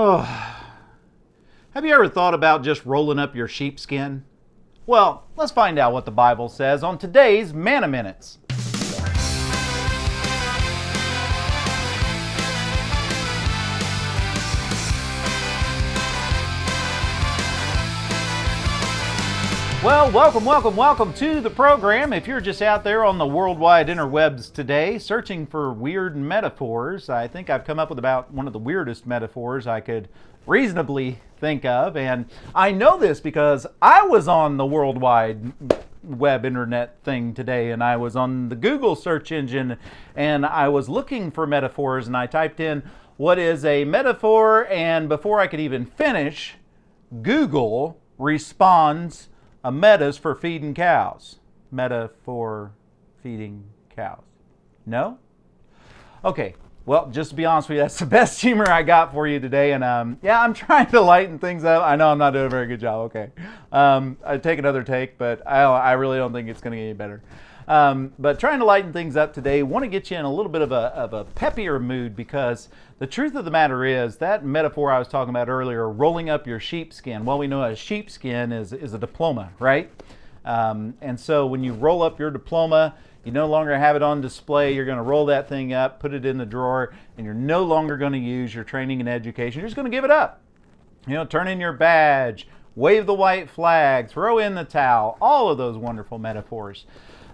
Oh, have you ever thought about just rolling up your sheepskin? Well, let's find out what the Bible says on today's Manna Minutes. Well, welcome to the program. If you're just out there on the worldwide interwebs today searching for weird metaphors, I think I've come up with about one of the weirdest metaphors I could reasonably think of. And I know this because I was on the worldwide web internet thing today, and I was on the Google search engine, and I was looking for metaphors, and I typed in, what is a metaphor? And before I could even finish, Google responds, a meta's for feeding cows. Meta for feeding cows. No? Okay, well, just to be honest with you, that's the best humor I got for you today. And yeah, I'm trying to lighten things up. I know I'm not doing a very good job. Okay. I'd take another take, but I really don't think it's going to get any better. But trying to lighten things up today, want to get you in a little bit of a peppier mood, because the truth of the matter is that metaphor I was talking about earlier, rolling up your sheepskin. Well, we know a sheepskin is a diploma, right? And so when you roll up your diploma, you no longer have it on display. You're going to roll that thing up, put it in the drawer, and you're no longer going to use your training and education. You're just going to give it up. You know, turn in your badge, wave the white flag, throw in the towel, all of those wonderful metaphors.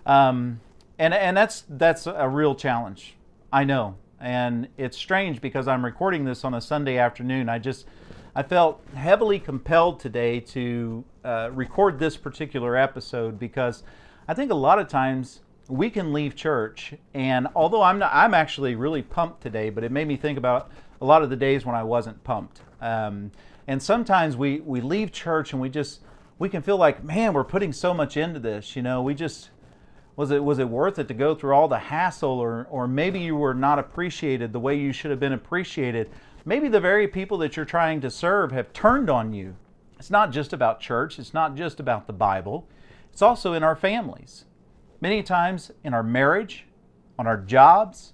And that's a real challenge. I know. And it's strange because I'm recording this on a Sunday afternoon. I felt heavily compelled today to record this particular episode, because I think a lot of times we can leave church, and although I'm actually really pumped today, but it made me think about a lot of the days when I wasn't pumped. And sometimes we leave church and we can feel like, man, we're putting so much into this. You know, was it worth it to go through all the hassle, or maybe you were not appreciated the way you should have been appreciated. Maybe the very people that you're trying to serve have turned on you. It's not just about church. It's not just about the Bible. It's also in our families. Many times in our marriage, on our jobs,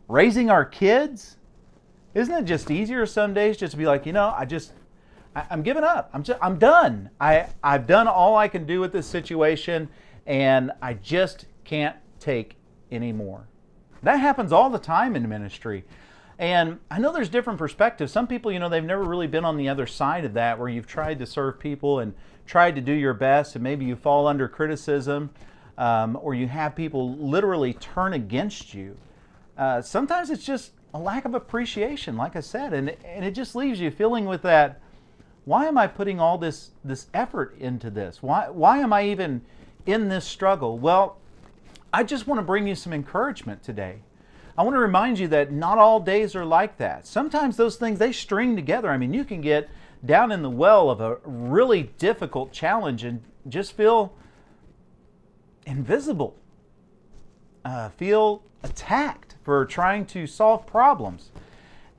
raising our kids. Isn't it just easier some days just to be like, you know, I'm giving up. I'm done. I've done all I can do with this situation, and I just can't take any more. That happens all the time in ministry. And I know there's different perspectives. Some people, you know, they've never really been on the other side of that, where you've tried to serve people and tried to do your best, and maybe you fall under criticism, or you have people literally turn against you. Sometimes it's just a lack of appreciation, like I said, and it just leaves you feeling with that, why am I putting all this effort into this? Why am I even in this struggle? Well, I just want to bring you some encouragement today. I want to remind you that not all days are like that. Sometimes those things, they string together. I mean, you can get down in the well of a really difficult challenge and just feel invisible, feel attacked for trying to solve problems.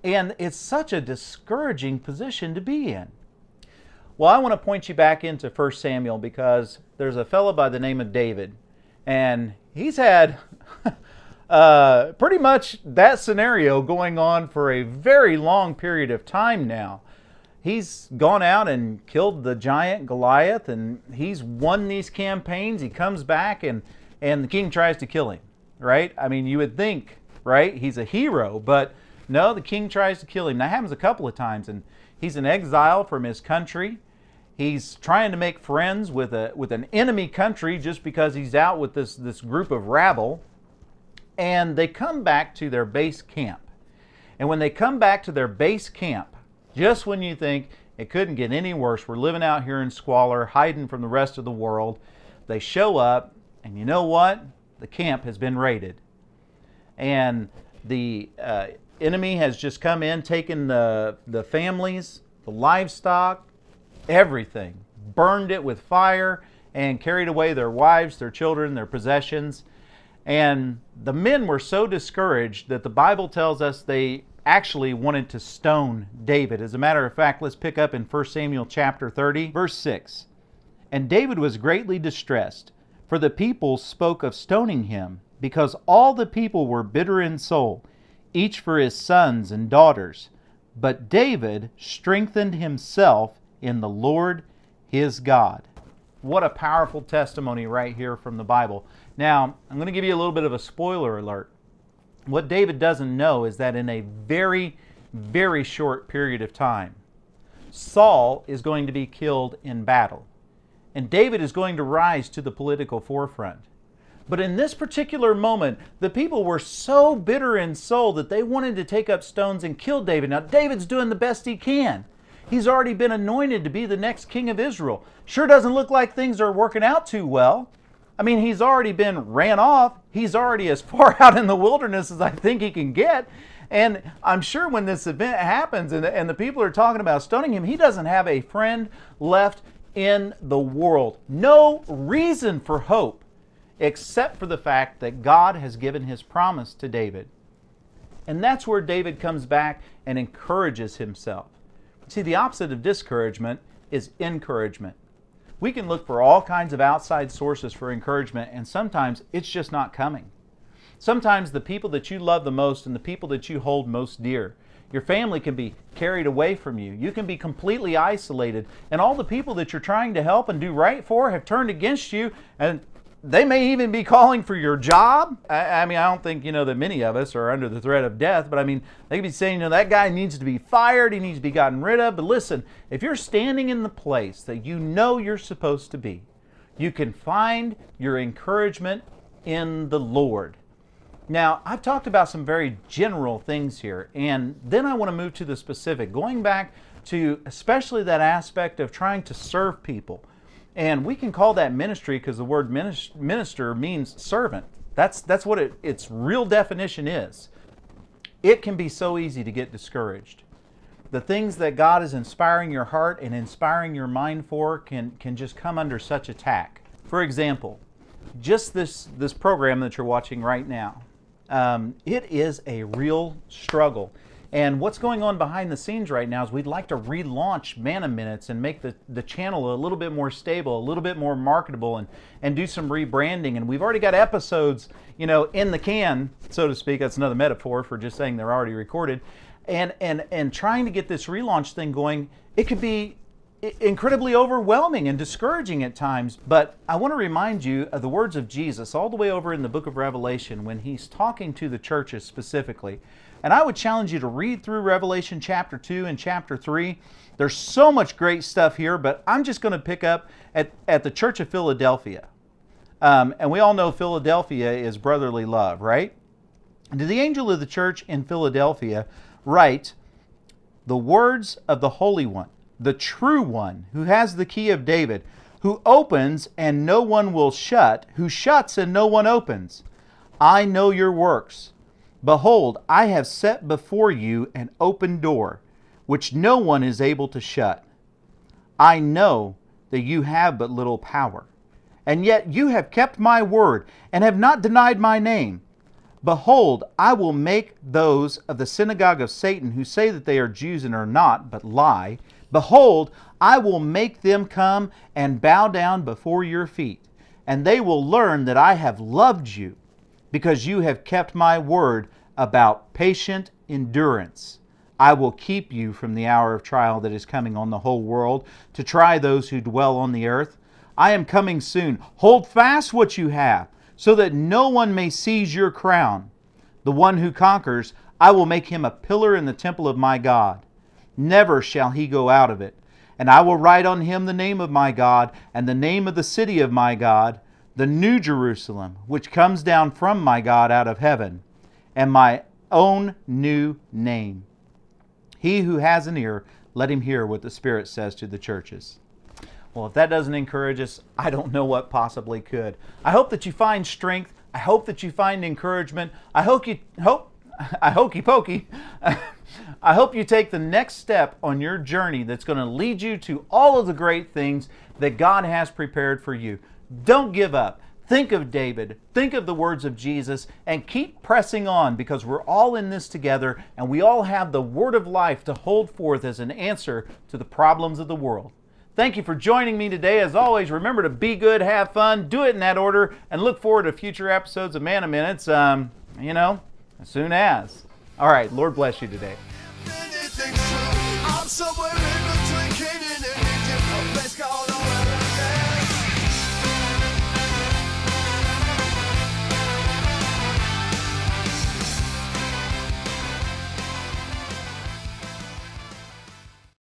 And it's such a discouraging position to be in. Well, I want to point you back into 1 Samuel, because there's a fellow by the name of David, and he's had pretty much that scenario going on for a very long period of time now. He's gone out and killed the giant Goliath, and he's won these campaigns. He comes back, and the king tries to kill him, right? I mean, you would think, right, he's a hero, but no, the king tries to kill him. That happens a couple of times, and he's in exile from his country. He's trying to make friends with an enemy country just because he's out with this group of rabble. And they come back to their base camp. And when they come back to their base camp, just when you think it couldn't get any worse, we're living out here in squalor, hiding from the rest of the world, they show up, and you know what? The camp has been raided. And the enemy has just come in, taken the families, the livestock, everything, burned it with fire, and carried away their wives, their children, their possessions. And the men were so discouraged that the Bible tells us they actually wanted to stone David. As a matter of fact, let's pick up in 1 Samuel chapter 30, verse 6. And David was greatly distressed, for the people spoke of stoning him, because all the people were bitter in soul, each for his sons and daughters. but David strengthened himself in the Lord his God. What a powerful testimony right here from the Bible. Now, I'm going to give you a little bit of a spoiler alert. What David doesn't know is that in a very, very short period of time, Saul is going to be killed in battle. And David is going to rise to the political forefront. But in this particular moment, the people were so bitter in soul that they wanted to take up stones and kill David. Now, David's doing the best he can. He's already been anointed to be the next king of Israel. Sure doesn't look like things are working out too well. I mean, he's already been ran off. He's already as far out in the wilderness as I think he can get. And I'm sure when this event happens and the people are talking about stoning him, he doesn't have a friend left in the world. No reason for hope except for the fact that God has given his promise to David. And that's where David comes back and encourages himself. See, the opposite of discouragement is encouragement. We can look for all kinds of outside sources for encouragement, and sometimes it's just not coming. Sometimes the people that you love the most and the people that you hold most dear, your family can be carried away from you. You can be completely isolated, and all the people that you're trying to help and do right for have turned against you, and they may even be calling for your job. I mean, I don't think, that many of us are under the threat of death, but I mean, they could be saying, that guy needs to be fired, he needs to be gotten rid of. But listen, if you're standing in the place that you're supposed to be, you can find your encouragement in the Lord. Now, I've talked about some very general things here, and then I want to move to the specific, going back to especially that aspect of trying to serve people. And we can call that ministry because the word minister means servant. That's what its real definition is. It can be so easy to get discouraged. The things that God is inspiring your heart and inspiring your mind for can just come under such attack. For example, just this program that you're watching right now, it is a real struggle. And what's going on behind the scenes right now is we'd like to relaunch Manna Minutes and make the channel a little bit more stable, a little bit more marketable, and do some rebranding. And we've already got episodes, in the can, so to speak. That's another metaphor for just saying they're already recorded. And trying to get this relaunch thing going, it could be incredibly overwhelming and discouraging at times. But I want to remind you of the words of Jesus all the way over in the book of Revelation when he's talking to the churches specifically. And I would challenge you to read through Revelation chapter 2 and chapter 3. There's so much great stuff here, but I'm just going to pick up at the Church of Philadelphia. And we all know Philadelphia is brotherly love, right? And to the angel of the church in Philadelphia, write, the words of the Holy One, the true One, who has the key of David, who opens and no one will shut, who shuts and no one opens. I know your works. Behold, I have set before you an open door, which no one is able to shut. I know that you have but little power, and yet you have kept my word, and have not denied my name. Behold, I will make those of the synagogue of Satan, who say that they are Jews and are not, but lie. Behold, I will make them come and bow down before your feet, and they will learn that I have loved you, because you have kept my word about patient endurance. I will keep you from the hour of trial that is coming on the whole world to try those who dwell on the earth. I am coming soon. Hold fast what you have, so that no one may seize your crown. The one who conquers, I will make him a pillar in the temple of my God. Never shall he go out of it. And I will write on him the name of my God, and the name of the city of my God, the New Jerusalem, which comes down from my God out of heaven, and my own new name. He who has an ear, let him hear what the Spirit says to the churches. Well, if that doesn't encourage us, I don't know what possibly could. I hope that you find strength. I hope that you find encouragement. I hope you take the next step on your journey that's going to lead you to all of the great things that God has prepared for you. Don't give up. Think of David. Think of the words of Jesus and keep pressing on, because we're all in this together and we all have the word of life to hold forth as an answer to the problems of the world. Thank you for joining me today. As always, remember to be good, have fun, do it in that order, and look forward to future episodes of Manna Minutes, as soon as. All right, Lord bless you today. somewhere in